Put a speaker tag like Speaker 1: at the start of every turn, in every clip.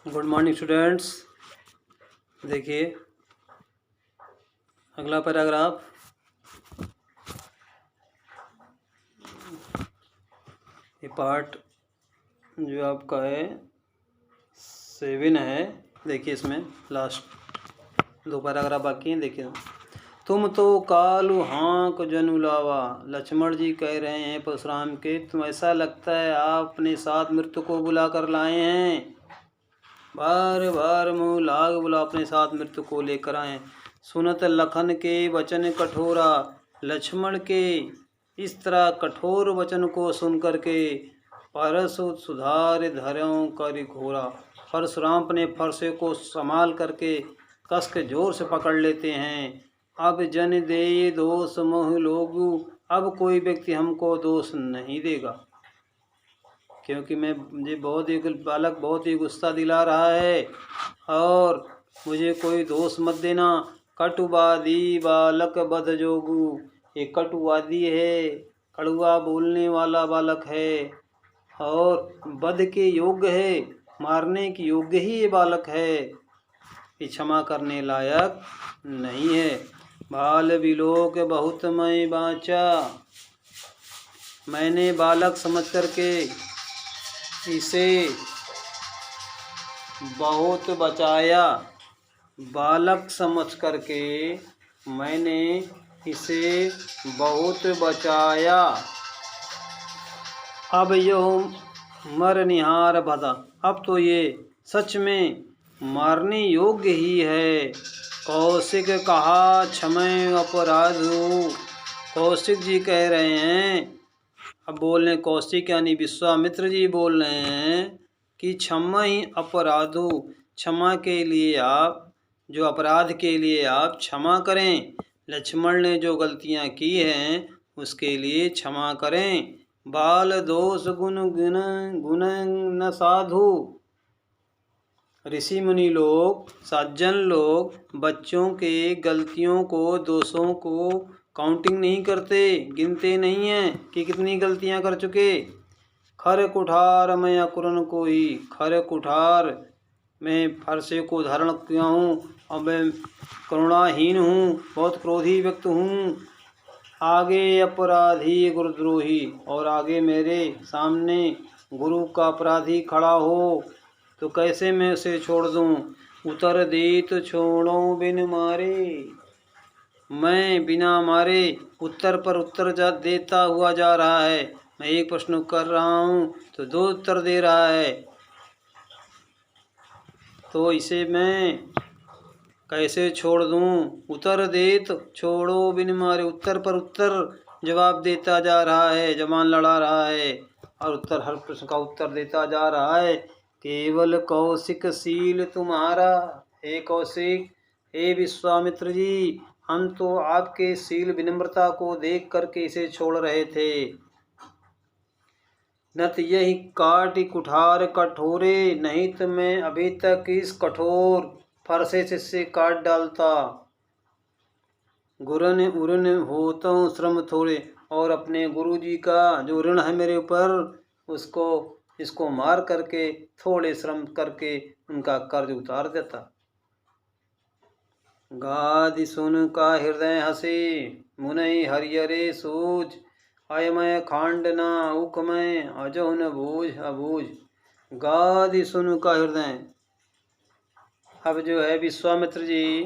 Speaker 1: Good morning students. देखिए अगला paragraph. ये पार्ट जो आपका है 7 है। देखिए इसमें लास्ट 2 पैराग्राफ बाकी हैं। देखिए, तुम तो कालू हाँक जनुलावा। लक्ष्मण जी कह रहे हैं परशुराम के, तुम ऐसा लगता है आप अपने साथ मृत्यु को बुला कर लाए हैं। बार बार मुँह लाग बुला अपने साथ मृत्यु को लेकर आए। सुनत लखन के वचन कठोरा। लक्ष्मण के इस तरह कठोर वचन को सुन करके परसु सुधार धर्यों कर घोरा। परशुराम अपने फरसे को संभाल करके कस के जोर से पकड़ लेते हैं। अब जन दे दोष मोह लोगु। अब कोई व्यक्ति हमको दोष नहीं देगा, क्योंकि मुझे बालक बहुत ही गुस्सा दिला रहा है और मुझे कोई दोष मत देना। कटुवादी बालक बध जोगु। ये कटुवादी है, कड़ुआ बोलने वाला बालक है और वध के योग्य है, मारने के योग्य ही ये बालक है। ये क्षमा करने लायक नहीं है। बाल विलोक बहुत मैं बाँचा। मैंने बालक समझ करके इसे बहुत बचाया। बालक समझ करके मैंने इसे बहुत बचाया। अब यो मरनिहार बधा। अब तो ये सच में मारने योग्य ही है। कौशिक कहा क्षमय अपराधु। कौशिक जी कह रहे हैं, अब बोल रहे कौशिक यानी विश्वामित्र जी बोल रहे हैं कि क्षमा ही अपराधु। क्षमा के लिए आप, जो अपराध के लिए आप क्षमा करें। लक्ष्मण ने जो गलतियां की हैं उसके लिए क्षमा करें। बाल दोष गुण गुण गुण न साधु। ऋषि मुनि लोग, सज्जन लोग बच्चों के गलतियों को, दोषों को काउंटिंग नहीं करते, गिनते नहीं हैं कि कितनी गलतियां कर चुके। खर कुठार मैं अकुरन कोई। खर कुठार मैं फरसे को धारण किया हूँ और मैं करुणाहीन हूँ, बहुत क्रोधी व्यक्ति हूँ। आगे अपराधी गुरुद्रोही, और आगे मेरे सामने गुरु का अपराधी खड़ा हो तो कैसे मैं उसे छोड़ दूँ। उतर देत छोड़ो बिन मारे। मैं बिना मारे उत्तर पर उत्तर देता हुआ जा रहा है। मैं एक प्रश्न कर रहा हूँ तो 2 उत्तर दे रहा है, तो इसे मैं कैसे छोड़ दूँ। उतर देत छोड़ो बिन मारे। उत्तर पर उत्तर जवाब देता जा रहा है, जबान लड़ा रहा है और उत्तर, हर प्रश्न का उत्तर देता जा रहा है। केवल कौशिक शील तुम्हारा। हे कौशिक, हे विश्वामित्र जी, हम तो आपके शील विनम्रता को देख करके इसे छोड़ रहे थे। नत यही काट कुठार कठोरे। नहीं तो मैं अभी तक इस कठोर फरसे से इसे काट डालता। गुरन उरन होता हूँ श्रम थोड़े। और अपने गुरु जी का जो ऋण है मेरे ऊपर, उसको, इसको मार करके थोड़े श्रम करके उनका कर्ज उतार देता। गादि सुन का हृदय हंसे। मुनई हरियरे सूझ। अयमय खांड न उकमय अजो न बूझ अबूझ। गादि सुन का हृदय। अब जो है विश्वामित्र जी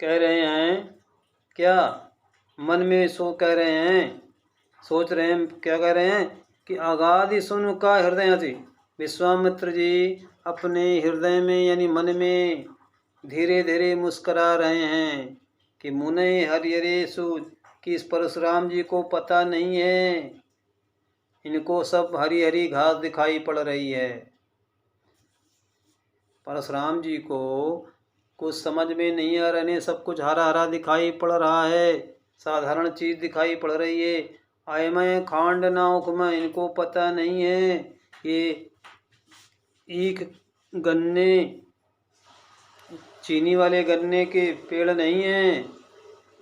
Speaker 1: कह रहे हैं, क्या मन में कह रहे हैं, सोच रहे हैं, क्या कह रहे हैं कि अगाधि सुन का हृदय हंसी। विश्वामित्र जी अपने हृदय में यानी मन में धीरे धीरे मुस्करा रहे हैं कि मुनय हरिहरे सूझ, कि इस परशुराम जी को पता नहीं है, इनको सब हरी हरी घास दिखाई पड़ रही है। परशुराम जी को कुछ समझ में नहीं आ रहा है, सब कुछ हरा हरा दिखाई पड़ रहा है, साधारण चीज़ दिखाई पड़ रही है। अयमय खांड ना उकमय, इनको पता नहीं है ये एक गन्ने, चीनी वाले गन्ने के पेड़ नहीं हैं,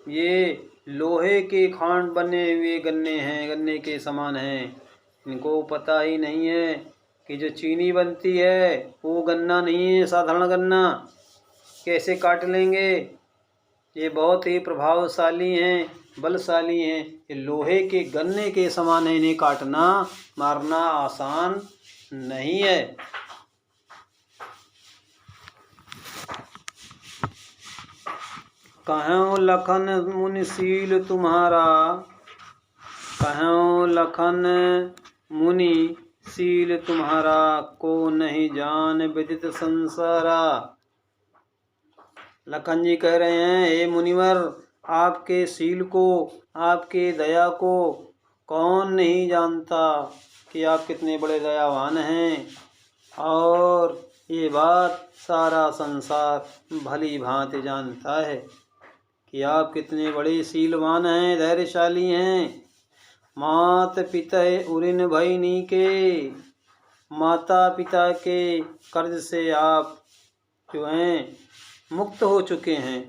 Speaker 1: ये लोहे के खांड बने हुए गन्ने हैं, गन्ने के समान हैं। इनको पता ही नहीं है कि जो चीनी बनती है वो गन्ना नहीं है, साधारण गन्ना, कैसे काट लेंगे। ये बहुत ही प्रभावशाली हैं, बलशाली हैं। ये लोहे के गन्ने के समान है, इन्हें काटना मारना आसान नहीं है। कहूँ लखन मुनिशील तुम्हारा, कहूँ लखन मुनि शील तुम्हारा, को नहीं जान विदित संसारा। लखन जी कह रहे हैं, हे मुनिवर, आपके शील को, आपके दया को कौन नहीं जानता कि आप कितने बड़े दयावान हैं। और ये बात सारा संसार भली भांति जानता है कि आप कितने बड़े शीलवान हैं, धैर्यशाली हैं। मात पिता उरिन भई के, माता पिता के कर्ज से आप जो हैं मुक्त हो चुके हैं।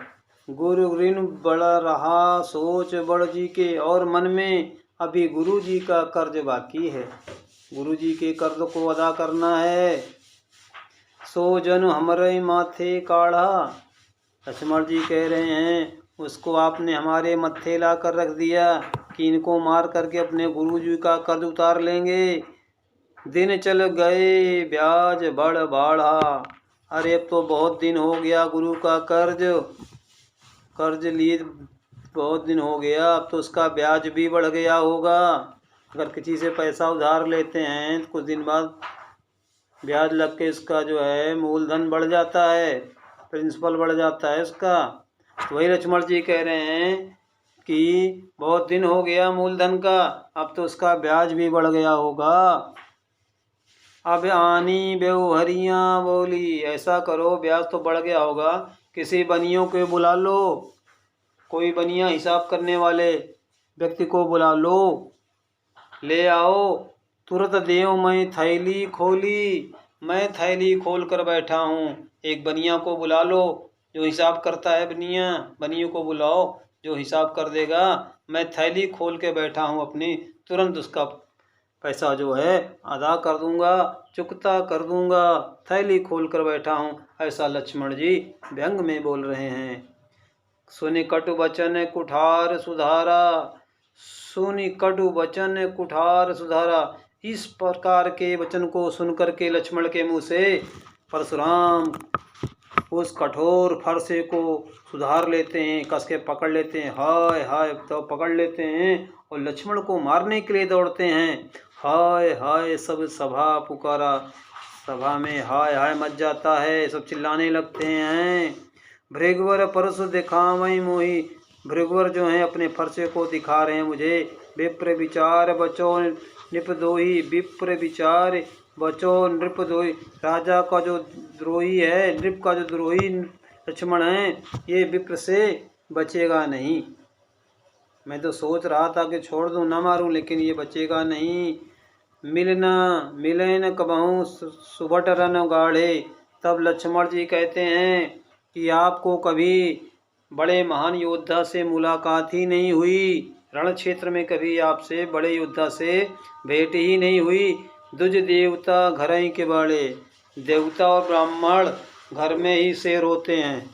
Speaker 1: गुरु ऋण बड़ा रहा सोच बड़ जी के, और मन में अभी गुरु जी का कर्ज बाकी है, गुरु जी के कर्ज को अदा करना है। सो जन हमारे माथे काढ़ा, लक्ष्मण जी कह रहे हैं उसको आपने हमारे मत्थे ला कर रख दिया कि इनको मार करके अपने गुरु जी का कर्ज उतार लेंगे। दिन चल गए ब्याज बढ़ बाढ़ा, अरे अब तो बहुत दिन हो गया गुरु का कर्ज लिए बहुत दिन हो गया, अब तो उसका ब्याज भी बढ़ गया होगा। अगर किसी से पैसा उधार लेते हैं तो कुछ दिन बाद ब्याज लग के इसका जो है मूलधन बढ़ जाता है, प्रिंसिपल बढ़ जाता है इसका। तो वही लक्ष्मण जी कह रहे हैं कि बहुत दिन हो गया मूलधन का, अब तो उसका ब्याज भी बढ़ गया होगा। अब आनी बेवहरियाँ बोली, ऐसा करो ब्याज तो बढ़ गया होगा, किसी बनियों को बुला लो, कोई बनिया हिसाब करने वाले व्यक्ति को बुला लो, ले आओ तुरंत देव मैं थैली खोली, मैं थैली खोल कर बैठा हूँ। एक बनिया को बुला लो जो हिसाब करता है, बनियों को बुलाओ जो हिसाब कर देगा। मैं थैली खोल के बैठा हूँ अपनी, तुरंत उसका पैसा जो है अदा कर दूंगा, चुकता कर दूंगा, थैली खोल कर बैठा हूँ, ऐसा लक्ष्मण जी व्यंग में बोल रहे हैं। सुनि कटु वचन कुठार सुधारा, सुनि कटु वचन कुठार सुधारा। इस प्रकार के वचन को सुनकर के लक्ष्मण के मुँह से परशुराम उस कठोर फरसे को सुधार लेते हैं, कस के पकड़ लेते हैं, हाय हाय तो पकड़ लेते हैं और लक्ष्मण को मारने के लिए दौड़ते हैं। हाय हाय सब सभा पुकारा, सभा में हाय हाय मच जाता है, सब चिल्लाने लगते हैं। भृगवर परसु दिखावई मोही, भृगवर जो हैं अपने फरसे को दिखा रहे हैं मुझे। विप्र विचार बचो निपदोही, विप्र विचार बचो नृपदोही, राजा का जो द्रोही है, नृप का जो द्रोही लक्ष्मण है, ये विप्र से बचेगा नहीं। मैं तो सोच रहा था कि छोड़ दूं ना मारूं, लेकिन ये बचेगा नहीं। मिलना मिले न कबहूँ सुबट रन गाढ़े। तब लक्ष्मण जी कहते हैं कि आपको कभी बड़े महान योद्धा से मुलाकात ही नहीं हुई, रण क्षेत्र में कभी आपसे बड़े योद्धा से भेंट ही नहीं हुई। दुज देवता घर ही के बड़े, देवता और ब्राह्मण घर में ही शेर होते हैं।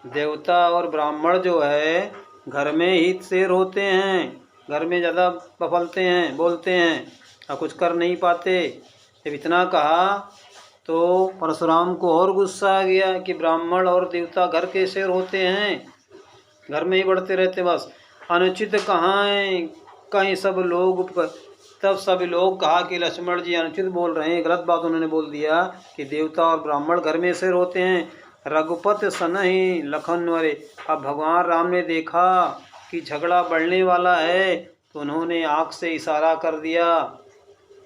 Speaker 1: देवता और ब्राह्मण जो है घर में ही शेर होते हैं, घर में ज़्यादा बफलते हैं, बोलते हैं और कुछ कर नहीं पाते। जब इतना कहा तो परशुराम को और गुस्सा आ गया कि ब्राह्मण और देवता घर के शेर होते हैं, घर में ही बढ़ते रहते बस। अनुचित कहाँ है कहीं सब लोग, तब सभी लोग कहा कि लक्ष्मण जी अनुचित बोल रहे हैं, गलत बात उन्होंने बोल दिया कि देवता और ब्राह्मण घर में शेर होते हैं। रघुपत सनहि लखनवरे, अब भगवान राम ने देखा कि झगड़ा बढ़ने वाला है तो उन्होंने आँख से इशारा कर दिया।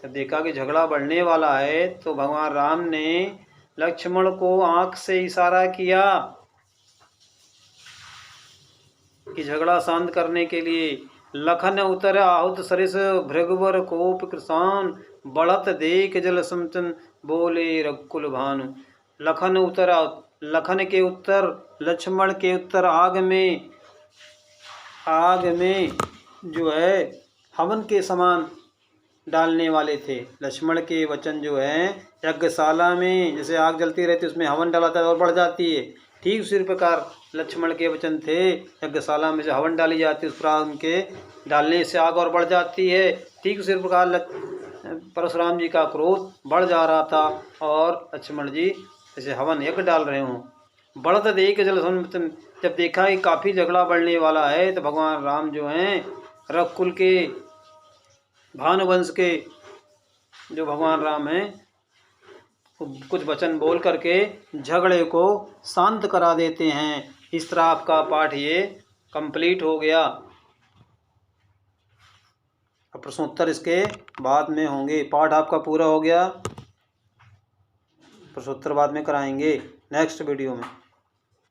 Speaker 1: जब देखा कि झगड़ा बढ़ने वाला है तो भगवान राम ने लक्ष्मण को आँख से इशारा किया कि झगड़ा शांत करने के लिए। लखन उतर आहुत सरिस भृगवर कोप कृसान, बढ़त देख जल समचन बोले रघुकुल भानु। लखन उतर, लखन के उत्तर, लक्ष्मण के उत्तर आग में जो है हवन के समान डालने वाले थे। लक्ष्मण के वचन जो है यज्ञशाला में जैसे आग जलती रहती उसमें हवन डालता है और बढ़ जाती है, ठीक उसी प्रकार लक्ष्मण के वचन थे। यज्ञशाला में जो हवन डाली जाती है उस प्रकार उनके डालने से आग और बढ़ जाती है। ठीक उसी प्रकार परशुराम जी का क्रोध बढ़ जा रहा था और लक्ष्मण जी जैसे हवन यज्ञ डाल रहे हों। बढ़त देख जल जब देखा कि काफ़ी झगड़ा बढ़ने वाला है तो भगवान राम जो हैं रघुकुल के भानुवंश के जो भगवान राम हैं कुछ वचन बोल करके झगड़े को शांत करा देते हैं। इस तरह आपका पाठ ये कंप्लीट हो गया। अब प्रश्नोत्तर इसके बाद में होंगे। पाठ आपका पूरा हो गया, प्रश्नोत्तर बाद में कराएंगे नेक्स्ट वीडियो में।